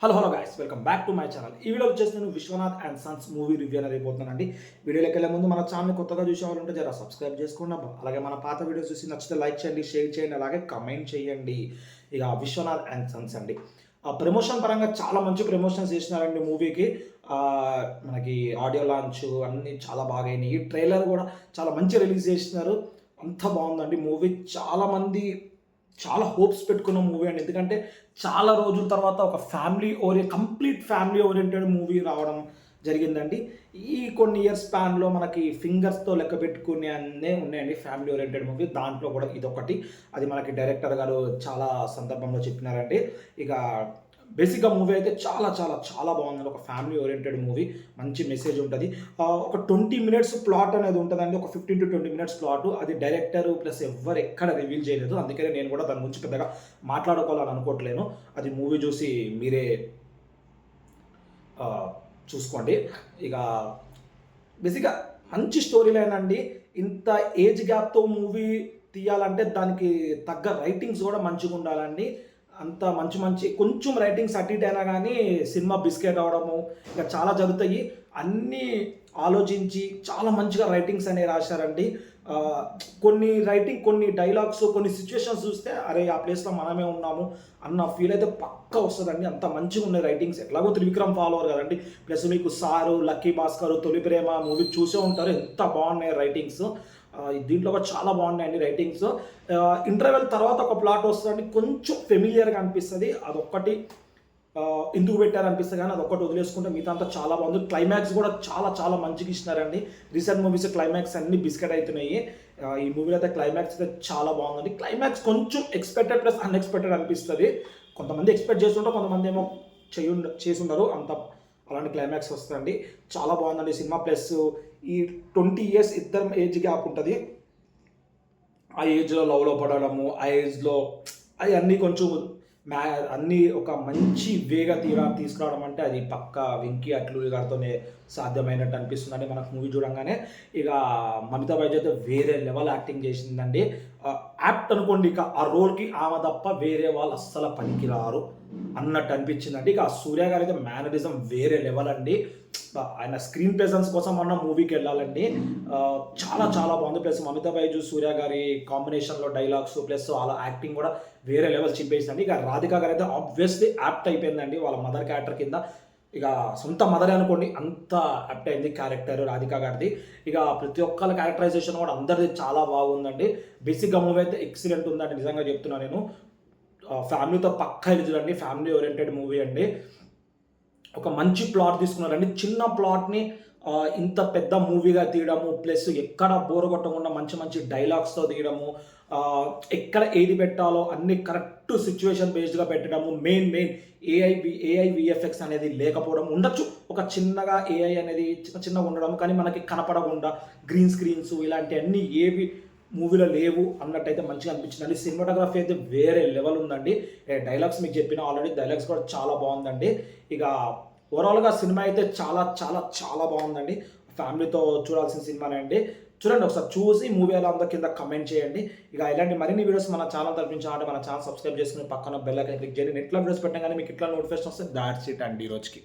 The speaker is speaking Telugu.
Hello guys, welcome back to my channel. ఈ వీడియోలో వచ్చేసి నేను Viswanath and sons movie review అనేది అయిపోతున్నానండి. వీడియోలోకి వెళ్ళే ముందు మన ఛానల్ కొత్తగా చూసేవాళ్ళు ఉంటే జర సబ్స్క్రైబ్ చేసుకోండి. అలాగే మన పాత వీడియోస్ చూసి నచ్చితే లైక్ చేయండి, షేర్ చేయండి, అలాగే కమెంట్ చేయండి. ఇక విశ్వనాథ్ అండ్ సన్స్ అండి, ఆ ప్రమోషన్ పరంగా చాలా మంచి ప్రమోషన్స్ చేసినారండి మూవీకి. మనకి ఆడియో లాంచ్ అన్నీ చాలా బాగా అయినాయి. ట్రైలర్ కూడా చాలా మంచి రిలీజ్ చేసినారు. అంత బాగుందండి మూవీ. చాలా హోప్స్ పెట్టుకున్న మూవీ అండి. ఎందుకంటే చాలా రోజుల తర్వాత ఒక కంప్లీట్ ఫ్యామిలీ ఓరియంటెడ్ మూవీ రావడం జరిగిందండి. ఈ కొన్ని ఇయర్స్ స్పాన్లో మనకి ఫింగర్స్తో లెక్క పెట్టుకునే అన్నీ ఉన్నాయండి ఫ్యామిలీ ఓరియంటెడ్ మూవీ. దాంట్లో కూడా ఇదొకటి. అది మనకి డైరెక్టర్ గారు చాలా సందర్భంలో చెప్పినారండి. ఇక బేసిక్గా మూవీ అయితే చాలా చాలా చాలా బాగుంది. ఒక ఫ్యామిలీ ఓరియంటెడ్ మూవీ, మంచి మెసేజ్ ఉంటుంది. ఒక 20 మినిట్స్ ప్లాట్ అనేది ఉంటుందండి. ఒక 15 to 20 మినిట్స్ ప్లాట్. అది డైరెక్టర్ ప్లస్ ఎవరు ఎక్కడ రివీల్ చేయలేదు. అందుకనే నేను కూడా దాని గురించి పెద్దగా మాట్లాడుకోవాలని అనుకోవట్లేను. అది మూవీ చూసి మీరే చూసుకోండి. ఇక బేసిక్గా మంచి స్టోరీ లైన్ అండి. ఇంత ఏజ్ గ్యాప్తో మూవీ తీయాలంటే దానికి తగ్గ రైటింగ్స్ కూడా మంచిగా ఉండాలండి. అంత మంచి కొంచెం రైటింగ్స్ అటు ఇటు అయినా కానీ సినిమా బిస్కెట్ అవడము ఇంకా చాలా జరుగుతాయి. అన్నీ ఆలోచించి చాలా మంచిగా రైటింగ్స్ అనేవి రాశారండి. కొన్ని డైలాగ్స్, కొన్ని సిచ్యువేషన్స్ చూస్తే అరే ఆ ప్లేస్లో మనమే ఉన్నాము అన్న ఫీల్ అయితే పక్కా వస్తుందండి. అంత మంచిగా ఉన్నాయి రైటింగ్స్. ఎట్లాగో త్రివిక్రమ్ ఫాలోవర్ కదండి. ప్లస్ మీకు సారు, లక్కీ భాస్కర్, తొలి ప్రేమ మూవీ చూసే ఉంటారు. ఎంత బాగున్నాయి రైటింగ్స్. దీంట్లో కూడా చాలా బాగున్నాయండి రైటింగ్స్. ఇంటర్వెల్ తర్వాత ఒక ప్లాట్ వస్తుందండి, కొంచెం ఫెమిలియర్గా అనిపిస్తుంది. అదొక్కటి ఎందుకు పెట్టారనిపిస్తుంది, కానీ అదొక్కటి వదిలేసుకుంటే మిగతా అంతా చాలా బాగుంది. క్లైమాక్స్ కూడా చాలా చాలా మంచిగా ఇచ్చినారండి. రీసెంట్ మూవీస్ క్లైమాక్స్ అన్ని బిస్కెట్ అవుతున్నాయి. ఈ మూవీలో అయితే క్లైమాక్స్ అయితే చాలా బాగుందండి. క్లైమాక్స్ కొంచెం ఎక్స్పెక్టెడ్ ప్లస్ అన్ఎక్స్పెక్టెడ్ అనిపిస్తుంది. కొంతమంది ఎక్స్పెక్ట్ చేస్తుంటారు, కొంతమంది ఏమో చేసి ఉండరు. అలాంటి క్లైమాక్స్ వస్తుందండి. చాలా బాగుందండి సినిమా. ప్లస్ ఈ 20 years ఇద్దరు ఏజ్ గ్యాప్ ఉంటుంది. ఆ ఏజ్లో లవ్లో పడడము, ఆ ఏజ్లో అన్నీ కొంచెం అన్నీ ఒక మంచి వేగా తీసుకురావడం అంటే అది పక్క వెంకీ అట్లూరి గారితోనే సాధ్యమైనట్టు అనిపిస్తుందండి మనకు మూవీ చూడంగానే. ఇక మమితా బైజ్ అయితే వేరే లెవెల్ యాక్టింగ్ చేసిందండి. యాప్ట్ అనుకోండి. ఇక ఆ రోల్కి ఆమె తప్ప వేరే వాళ్ళు అస్సలు పనికిరారు అన్నట్టు అనిపించిందండి. ఇక సూర్య గారు అయితే మేనరిజం వేరే లెవెల్ అండి. ఆయన స్క్రీన్ ప్రెజెన్స్ కోసం అన్న మూవీకి వెళ్ళాలండి. చాలా చాలా బాగుంది. ప్లస్ మమితా బైజు సూర్య గారి కాంబినేషన్లో డైలాగ్స్ ప్లస్ వాళ్ళ యాక్టింగ్ కూడా వేరే లెవెల్ చింపేసిందండి. ఇక రాధికా గారు అయితే ఆబ్వియస్లీ యాప్ట్ అయిపోయిందండి వాళ్ళ మదర్ క్యారెక్టర్ కింద. ఇక సొంత మదరే అనుకోండి, అంత యాప్ట్ అయింది క్యారెక్టర్ రాధికా గారిది. ఇక ప్రతి ఒక్కళ్ళ క్యారెక్టరైజేషన్ కూడా అందరిది చాలా బాగుందండి. బేసిక్గా మూవీ అయితే ఎక్సలెంట్ ఉందండి, నిజంగా చెప్తున్నాను నేను. ఫ్యామిలీతో పక్కా వెళ్ళి చూడండి. ఫ్యామిలీ ఓరియంటెడ్ మూవీ అండి. ఒక మంచి ప్లాట్ తీసుకున్నారండి. చిన్న ప్లాట్ని ఇంత పెద్ద మూవీగా తీయడము, ప్లస్ ఎక్కడ బోర్ కొట్టకుండా మంచి మంచి డైలాగ్స్తో తీయడము, ఎక్కడ ఏది పెట్టాలో అన్ని కరెక్ట్ సిచ్యువేషన్ బేస్డ్గా పెట్టడము. మెయిన్ ఏఐ విఎఫ్ఎక్స్ అనేది లేకపోవడం ఉండొచ్చు. ఒక చిన్నగా ఏఐ అనేది చిన్నగా ఉండడం, కానీ మనకి కనపడకుండా గ్రీన్ స్క్రీన్స్ ఇలాంటివన్నీ ఏవి మూవీలో లేవు అన్నట్టయితే మంచిగా అనిపించిందండి. సినిమాటోగ్రఫీ అయితే వేరే లెవెల్ ఉందండి. డైలాగ్స్ మీకు చెప్పిన ఆల్రెడీ, డైలాగ్స్ కూడా చాలా బాగుందండి. ఇక ఓవరాల్గా సినిమా అయితే చాలా చాలా చాలా బాగుందండి. ఫ్యామిలీతో చూడాల్సిన సినిమానే అండి. చూడండి, ఒకసారి చూసి మూవీ ఎలా ఉందో కింద కమెంట్ చేయండి. ఇక ఇలాంటి మరిన్ని వీడియోస్ మన ఛానల్ తరపించాలంటే మన ఛానల్ సబ్స్క్రైబ్ చేసుకుని పక్కన బెల్ ఐకాన్ క్లిక్ చేయండి. నెట్లో వీడియోస్ పెట్టగానే మీకు ఇట్లా నోటిఫికేషన్ వస్తే దాట్స్ ఇట్ అండి ఈరోజుకి.